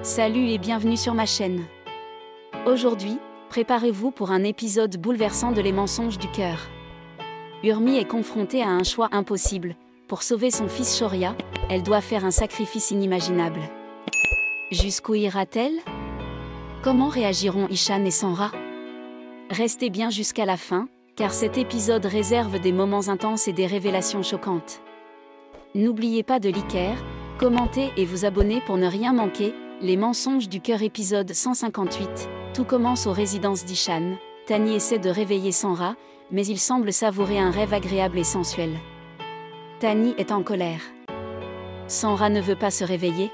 Salut et bienvenue sur ma chaîne. Aujourd'hui, préparez-vous pour un épisode bouleversant de Les mensonges du cœur. Urmi est confrontée à un choix impossible. Pour sauver son fils Shoria, elle doit faire un sacrifice inimaginable. Jusqu'où ira-t-elle? Comment réagiront Ishan et Sanra? Restez bien jusqu'à la fin, car cet épisode réserve des moments intenses et des révélations choquantes. N'oubliez pas de liker, commenter et vous abonner pour ne rien manquer. Les mensonges du cœur épisode 158, tout commence aux résidences d'Ishan. Tani essaie de réveiller Sanra, mais il semble savourer un rêve agréable et sensuel. Tani est en colère. Sanra ne veut pas se réveiller.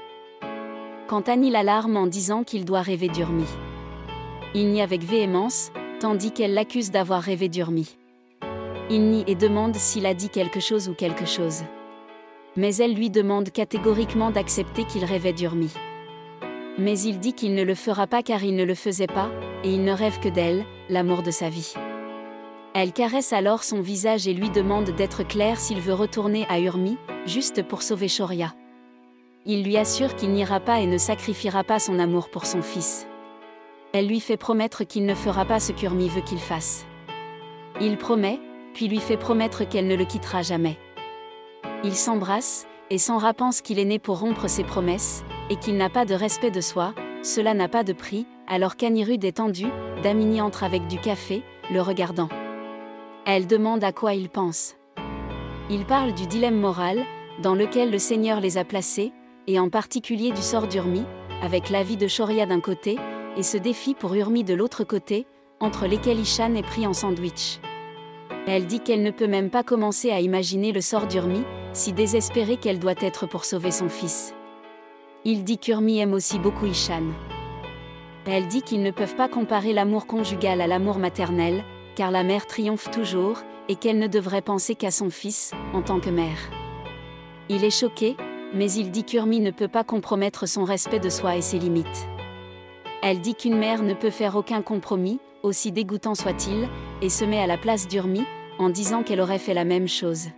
Quand Tani l'alarme en disant qu'il doit rêver d'Urmi. Il nie avec véhémence, tandis qu'elle l'accuse d'avoir rêvé d'Urmi. Il nie et demande s'il a dit quelque chose ou quelque chose. Mais elle lui demande catégoriquement d'accepter qu'il rêvait d'Urmi. Mais il dit qu'il ne le fera pas car il ne le faisait pas, et il ne rêve que d'elle, l'amour de sa vie. Elle caresse alors son visage et lui demande d'être clair s'il veut retourner à Urmi, juste pour sauver Shoria. Il lui assure qu'il n'ira pas et ne sacrifiera pas son amour pour son fils. Elle lui fait promettre qu'il ne fera pas ce qu'Urmi veut qu'il fasse. Il promet, puis lui fait promettre qu'elle ne le quittera jamais. Ils s'embrassent, et Sanra pense qu'il est né pour rompre ses promesses, et qu'il n'a pas de respect de soi, cela n'a pas de prix, alors qu'Anirud est tendu, Damini entre avec du café, le regardant. Elle demande à quoi il pense. Il parle du dilemme moral, dans lequel le Seigneur les a placés, et en particulier du sort d'Urmi, avec la vie de Shoria d'un côté, et ce défi pour Urmi de l'autre côté, entre lesquels Ishan est pris en sandwich. Elle dit qu'elle ne peut même pas commencer à imaginer le sort d'Urmi, si désespérée qu'elle doit être pour sauver son fils. Il dit qu'Urmi aime aussi beaucoup Ishan. Elle dit qu'ils ne peuvent pas comparer l'amour conjugal à l'amour maternel, car la mère triomphe toujours, et qu'elle ne devrait penser qu'à son fils, en tant que mère. Il est choqué, mais il dit qu'Urmi ne peut pas compromettre son respect de soi et ses limites. Elle dit qu'une mère ne peut faire aucun compromis, aussi dégoûtant soit-il, et se met à la place d'Urmi, en disant qu'elle aurait fait la même chose.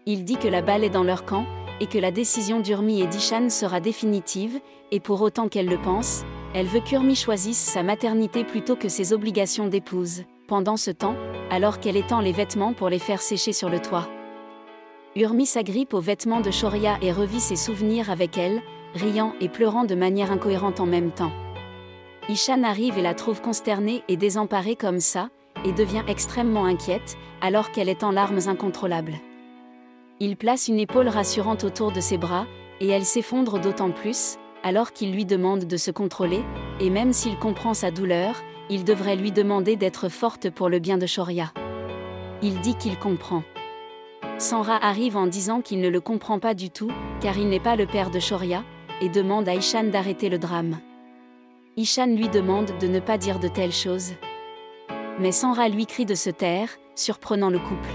Il dit que la balle est dans leur camp, et que la décision d'Urmi et d'Ishan sera définitive, et pour autant qu'elle le pense, elle veut qu'Urmi choisisse sa maternité plutôt que ses obligations d'épouse. Pendant ce temps, alors qu'elle étend les vêtements pour les faire sécher sur le toit. Urmi s'agrippe aux vêtements de Shoria et revit ses souvenirs avec elle, riant et pleurant de manière incohérente en même temps. Ishan arrive et la trouve consternée et désemparée comme ça, et devient extrêmement inquiète, alors qu'elle est en larmes incontrôlables. Il place une épaule rassurante autour de ses bras, et elle s'effondre d'autant plus, alors qu'il lui demande de se contrôler, et même s'il comprend sa douleur, il devrait lui demander d'être forte pour le bien de Shoria. Il dit qu'il comprend. Sanra arrive en disant qu'il ne le comprend pas du tout, car il n'est pas le père de Shoria, et demande à Ishan d'arrêter le drame. Ishan lui demande de ne pas dire de telles choses. Mais Sanra lui crie de se taire, surprenant le couple.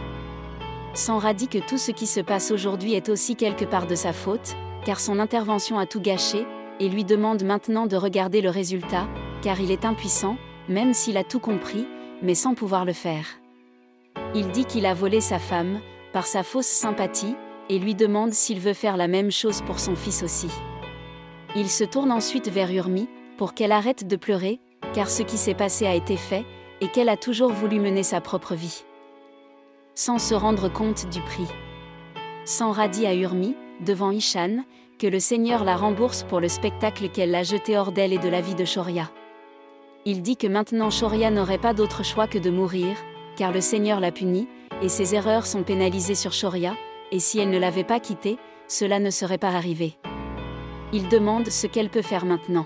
Sanra dit que tout ce qui se passe aujourd'hui est aussi quelque part de sa faute, car son intervention a tout gâché, et lui demande maintenant de regarder le résultat, car il est impuissant, même s'il a tout compris, mais sans pouvoir le faire. Il dit qu'il a volé sa femme, par sa fausse sympathie, et lui demande s'il veut faire la même chose pour son fils aussi. Il se tourne ensuite vers Urmi, pour qu'elle arrête de pleurer, car ce qui s'est passé a été fait, et qu'elle a toujours voulu mener sa propre vie. Sans se rendre compte du prix. Sanra dit à Urmi, devant Ishan, que le Seigneur la rembourse pour le spectacle qu'elle a jeté hors d'elle et de la vie de Shoria. Il dit que maintenant Shoria n'aurait pas d'autre choix que de mourir, car le Seigneur l'a punie, et ses erreurs sont pénalisées sur Shoria, et si elle ne l'avait pas quitté, cela ne serait pas arrivé. Il demande ce qu'elle peut faire maintenant.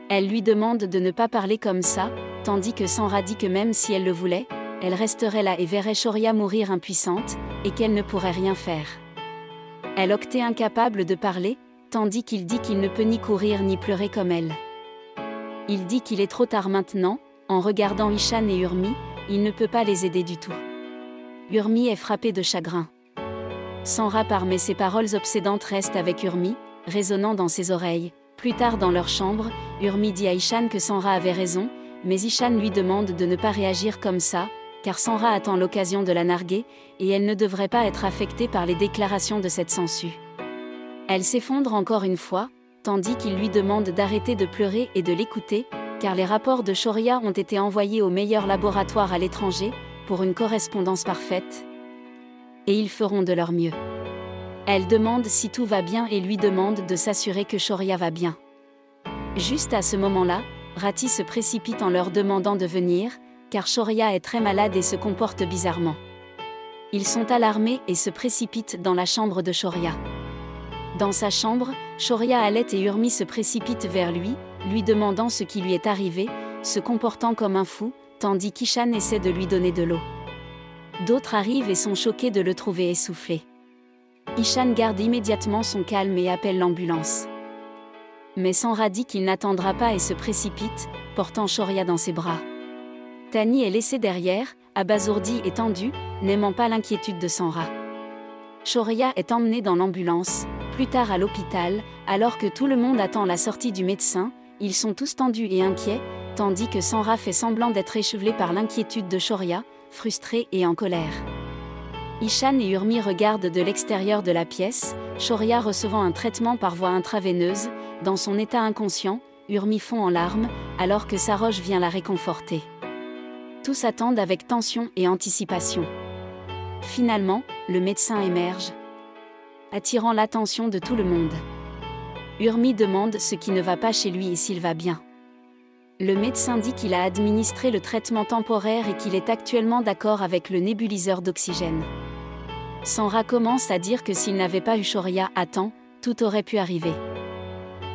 Elle lui demande de ne pas parler comme ça, tandis que Sanra dit que même si elle le voulait, elle resterait là et verrait Shoria mourir impuissante, et qu'elle ne pourrait rien faire. Elle octait incapable de parler, tandis qu'il dit qu'il ne peut ni courir ni pleurer comme elle. Il dit qu'il est trop tard maintenant, en regardant Ishan et Urmi, il ne peut pas les aider du tout. Urmi est frappée de chagrin. Sanra part mais ses paroles obsédantes restent avec Urmi, résonnant dans ses oreilles. Plus tard dans leur chambre, Urmi dit à Ishan que Sanra avait raison, mais Ishan lui demande de ne pas réagir comme ça, car Sanra attend l'occasion de la narguer, et elle ne devrait pas être affectée par les déclarations de cette sangsue. Elle s'effondre encore une fois, tandis qu'il lui demande d'arrêter de pleurer et de l'écouter, car les rapports de Shoria ont été envoyés au meilleur laboratoire à l'étranger, pour une correspondance parfaite. Et ils feront de leur mieux. Elle demande si tout va bien et lui demande de s'assurer que Shoria va bien. Juste à ce moment-là, Rati se précipite en leur demandant de venir, car Shoria est très malade et se comporte bizarrement. Ils sont alarmés et se précipitent dans la chambre de Shoria. Dans sa chambre, Shoria Alet et Urmi se précipitent vers lui, lui demandant ce qui lui est arrivé, se comportant comme un fou, tandis qu'Ishan essaie de lui donner de l'eau. D'autres arrivent et sont choqués de le trouver essoufflé. Ishan garde immédiatement son calme et appelle l'ambulance. Mais Sanra dit qu'il n'attendra pas et se précipite, portant Shoria dans ses bras. Tani est laissée derrière, abasourdie et tendue, n'aimant pas l'inquiétude de Sanra. Shoria est emmenée dans l'ambulance, plus tard à l'hôpital, alors que tout le monde attend la sortie du médecin, ils sont tous tendus et inquiets, tandis que Sanra fait semblant d'être échevelée par l'inquiétude de Shoria, frustrée et en colère. Ishan et Urmi regardent de l'extérieur de la pièce, Shoria recevant un traitement par voie intraveineuse, dans son état inconscient, Urmi fond en larmes, alors que Sarosh vient la réconforter. Tous attendent avec tension et anticipation. Finalement, le médecin émerge, attirant l'attention de tout le monde. Urmi demande ce qui ne va pas chez lui et s'il va bien. Le médecin dit qu'il a administré le traitement temporaire et qu'il est actuellement d'accord avec le nébuliseur d'oxygène. Sanra commence à dire que s'il n'avait pas eu Shoria à temps, tout aurait pu arriver.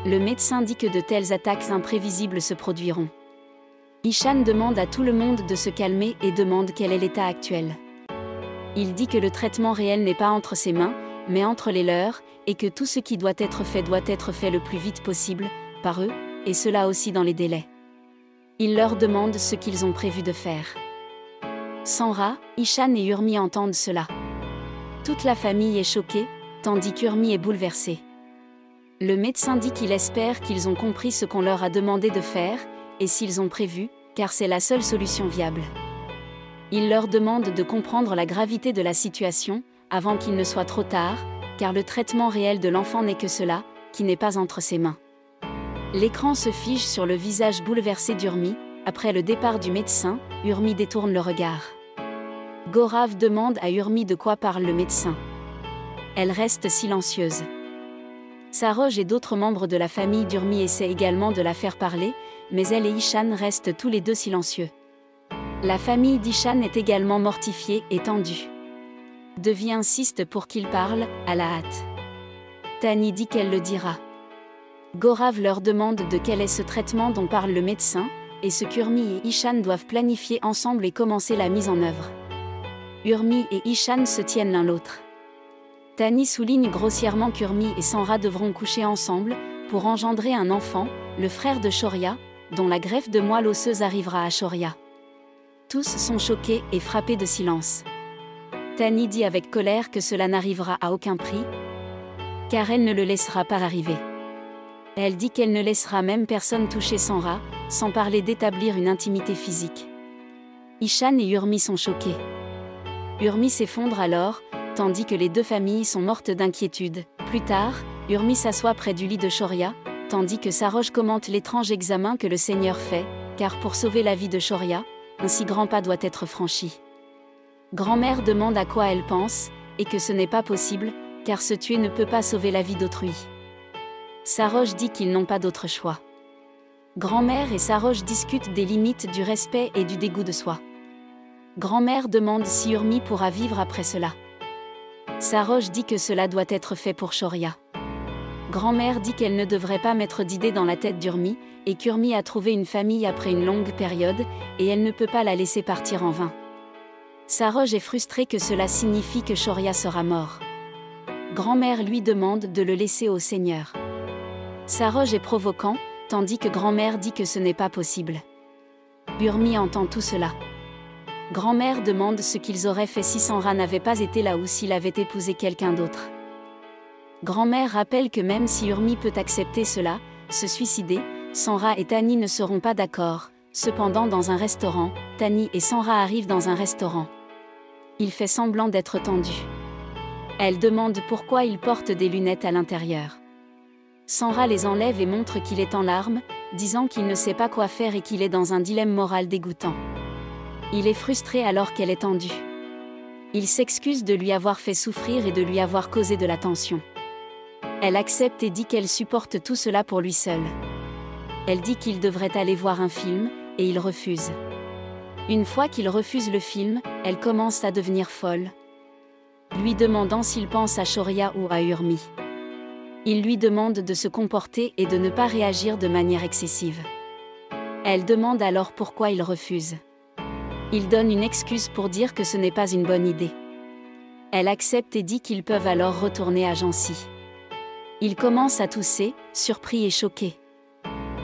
Le médecin dit que de telles attaques imprévisibles se produiront. Ishan demande à tout le monde de se calmer et demande quel est l'état actuel. Il dit que le traitement réel n'est pas entre ses mains, mais entre les leurs, et que tout ce qui doit être fait le plus vite possible, par eux, et cela aussi dans les délais. Il leur demande ce qu'ils ont prévu de faire. Sanra, Ishan et Urmi entendent cela. Toute la famille est choquée, tandis qu'Urmi est bouleversée. Le médecin dit qu'il espère qu'ils ont compris ce qu'on leur a demandé de faire, et s'ils ont prévu, car c'est la seule solution viable. Il leur demande de comprendre la gravité de la situation, avant qu'il ne soit trop tard, car le traitement réel de l'enfant n'est que cela, qui n'est pas entre ses mains. L'écran se fige sur le visage bouleversé d'Urmi. Après le départ du médecin, Urmi détourne le regard. Gaurav demande à Urmi de quoi parle le médecin. Elle reste silencieuse. Sarosh et d'autres membres de la famille d'Urmi essaient également de la faire parler, mais elle et Ishan restent tous les deux silencieux. La famille d'Ishan est également mortifiée et tendue. Devi insiste pour qu'il parle, à la hâte. Tani dit qu'elle le dira. Gaurav leur demande de quel est ce traitement dont parle le médecin, et ce qu'Urmi et Ishan doivent planifier ensemble et commencer la mise en œuvre. Urmi et Ishan se tiennent l'un l'autre. Tani souligne grossièrement qu'Urmi et Sanra devront coucher ensemble, pour engendrer un enfant, le frère de Shoria, dont la greffe de moelle osseuse arrivera à Shoria. Tous sont choqués et frappés de silence. Tani dit avec colère que cela n'arrivera à aucun prix, car elle ne le laissera pas arriver. Elle dit qu'elle ne laissera même personne toucher Sanra, sans parler d'établir une intimité physique. Ishan et Urmi sont choqués. Urmi s'effondre alors, tandis que les deux familles sont mortes d'inquiétude. Plus tard, Urmi s'assoit près du lit de Shoria, tandis que Sarosh commente l'étrange examen que le Seigneur fait, car pour sauver la vie de Shoria, un si grand pas doit être franchi. Grand-mère demande à quoi elle pense, et que ce n'est pas possible, car se tuer ne peut pas sauver la vie d'autrui. Sarosh dit qu'ils n'ont pas d'autre choix. Grand-mère et Sarosh discutent des limites du respect et du dégoût de soi. Grand-mère demande si Urmi pourra vivre après cela. Sarosh dit que cela doit être fait pour Shoria. Grand-mère dit qu'elle ne devrait pas mettre d'idées dans la tête d'Urmi, et qu'Urmi a trouvé une famille après une longue période, et elle ne peut pas la laisser partir en vain. Sarosh est frustrée que cela signifie que Shoria sera mort. Grand-mère lui demande de le laisser au Seigneur. Sarosh est provoquant, tandis que grand-mère dit que ce n'est pas possible. Urmi entend tout cela. Grand-mère demande ce qu'ils auraient fait si Sanra n'avait pas été là ou s'il avait épousé quelqu'un d'autre. Grand-mère rappelle que même si Urmi peut accepter cela, se suicider, Sanra et Tani ne seront pas d'accord. Cependant dans un restaurant, Tani et Sanra arrivent dans un restaurant. Il fait semblant d'être tendu. Elle demande pourquoi il porte des lunettes à l'intérieur. Sanra les enlève et montre qu'il est en larmes, disant qu'il ne sait pas quoi faire et qu'il est dans un dilemme moral dégoûtant. Il est frustré alors qu'elle est tendue. Il s'excuse de lui avoir fait souffrir et de lui avoir causé de la tension. Elle accepte et dit qu'elle supporte tout cela pour lui seul. Elle dit qu'il devrait aller voir un film, et il refuse. Une fois qu'il refuse le film, elle commence à devenir folle, lui demandant s'il pense à Shoria ou à Urmi. Il lui demande de se comporter et de ne pas réagir de manière excessive. Elle demande alors pourquoi il refuse. Il donne une excuse pour dire que ce n'est pas une bonne idée. Elle accepte et dit qu'ils peuvent alors retourner à Jansi. Il commence à tousser, surpris et choqué.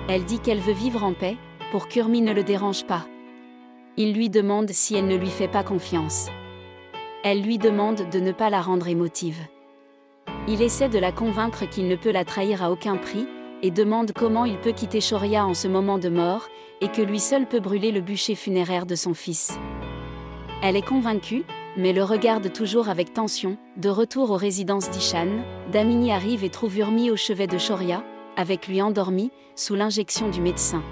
Elle dit qu'elle veut vivre en paix, pour qu'Urmi ne le dérange pas. Il lui demande si elle ne lui fait pas confiance. Elle lui demande de ne pas la rendre émotive. Il essaie de la convaincre qu'il ne peut la trahir à aucun prix, et demande comment il peut quitter Shoria en ce moment de mort, et que lui seul peut brûler le bûcher funéraire de son fils. Elle est convaincue, mais le regarde toujours avec tension. De retour aux résidences d'Ishan, Damini arrive et trouve Urmi au chevet de Shoria, avec lui endormi, sous l'injection du médecin.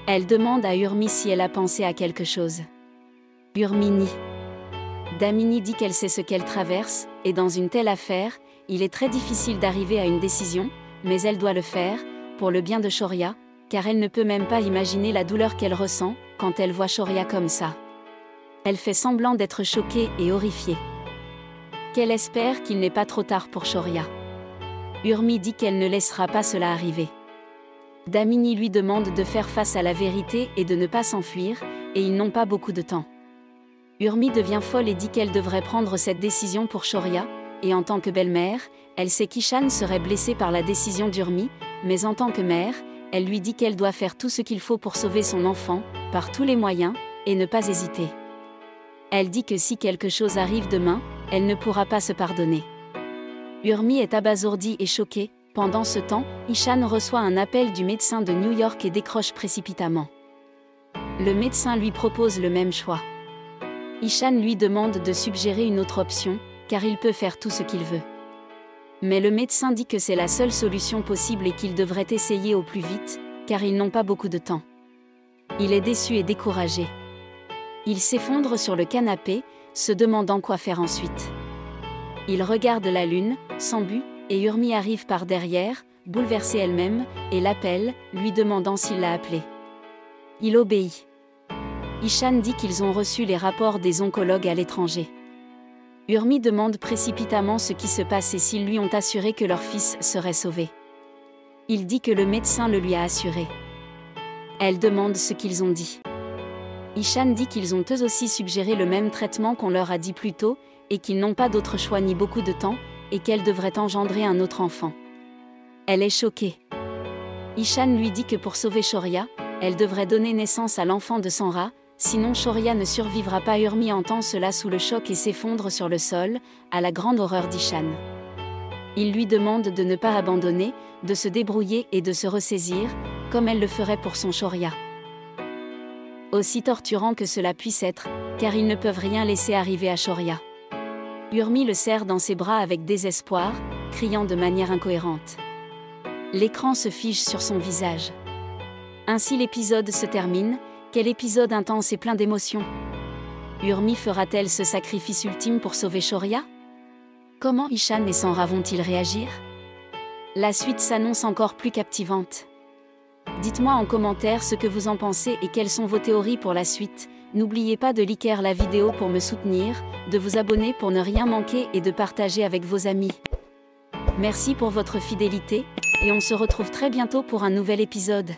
Elle demande à Urmi si elle a pensé à quelque chose. Urmi nie. Damini dit qu'elle sait ce qu'elle traverse, et dans une telle affaire, il est très difficile d'arriver à une décision, mais elle doit le faire, pour le bien de Shoria, car elle ne peut même pas imaginer la douleur qu'elle ressent, quand elle voit Shoria comme ça. Elle fait semblant d'être choquée et horrifiée. Qu'elle espère qu'il n'est pas trop tard pour Shoria. Urmi dit qu'elle ne laissera pas cela arriver. Damini lui demande de faire face à la vérité et de ne pas s'enfuir, et ils n'ont pas beaucoup de temps. Urmi devient folle et dit qu'elle devrait prendre cette décision pour Shoria, et en tant que belle-mère, elle sait qu'Ishan serait blessé par la décision d'Urmi, mais en tant que mère, elle lui dit qu'elle doit faire tout ce qu'il faut pour sauver son enfant, par tous les moyens, et ne pas hésiter. Elle dit que si quelque chose arrive demain, elle ne pourra pas se pardonner. Urmi est abasourdie et choquée. Pendant ce temps, Ishan reçoit un appel du médecin de New York et décroche précipitamment. Le médecin lui propose le même choix. Ishan lui demande de suggérer une autre option, car il peut faire tout ce qu'il veut. Mais le médecin dit que c'est la seule solution possible et qu'il devrait essayer au plus vite, car ils n'ont pas beaucoup de temps. Il est déçu et découragé. Il s'effondre sur le canapé, se demandant quoi faire ensuite. Il regarde la lune, sans but, et Urmi arrive par derrière, bouleversée elle-même, et l'appelle, lui demandant s'il l'a appelée. Il obéit. Ishan dit qu'ils ont reçu les rapports des oncologues à l'étranger. Urmi demande précipitamment ce qui se passe et s'ils lui ont assuré que leur fils serait sauvé. Il dit que le médecin le lui a assuré. Elle demande ce qu'ils ont dit. Ishan dit qu'ils ont eux aussi suggéré le même traitement qu'on leur a dit plus tôt, et qu'ils n'ont pas d'autre choix ni beaucoup de temps, et qu'elle devrait engendrer un autre enfant. Elle est choquée. Ishan lui dit que pour sauver Shoria, elle devrait donner naissance à l'enfant de Sanra, sinon Shoria ne survivra pas. Urmi entend cela sous le choc et s'effondre sur le sol, à la grande horreur d'Ishan. Il lui demande de ne pas abandonner, de se débrouiller et de se ressaisir, comme elle le ferait pour son Shoria. Aussi torturant que cela puisse être, car ils ne peuvent rien laisser arriver à Shoria. Urmi le serre dans ses bras avec désespoir, criant de manière incohérente. L'écran se fige sur son visage. Ainsi l'épisode se termine. Quel épisode intense et plein d'émotions. Urmi fera-t-elle ce sacrifice ultime pour sauver Shoria? Comment Ishan et Sanra vont-ils réagir? La suite s'annonce encore plus captivante. Dites-moi en commentaire ce que vous en pensez et quelles sont vos théories pour la suite. N'oubliez pas de liker la vidéo pour me soutenir, de vous abonner pour ne rien manquer et de partager avec vos amis. Merci pour votre fidélité, et on se retrouve très bientôt pour un nouvel épisode.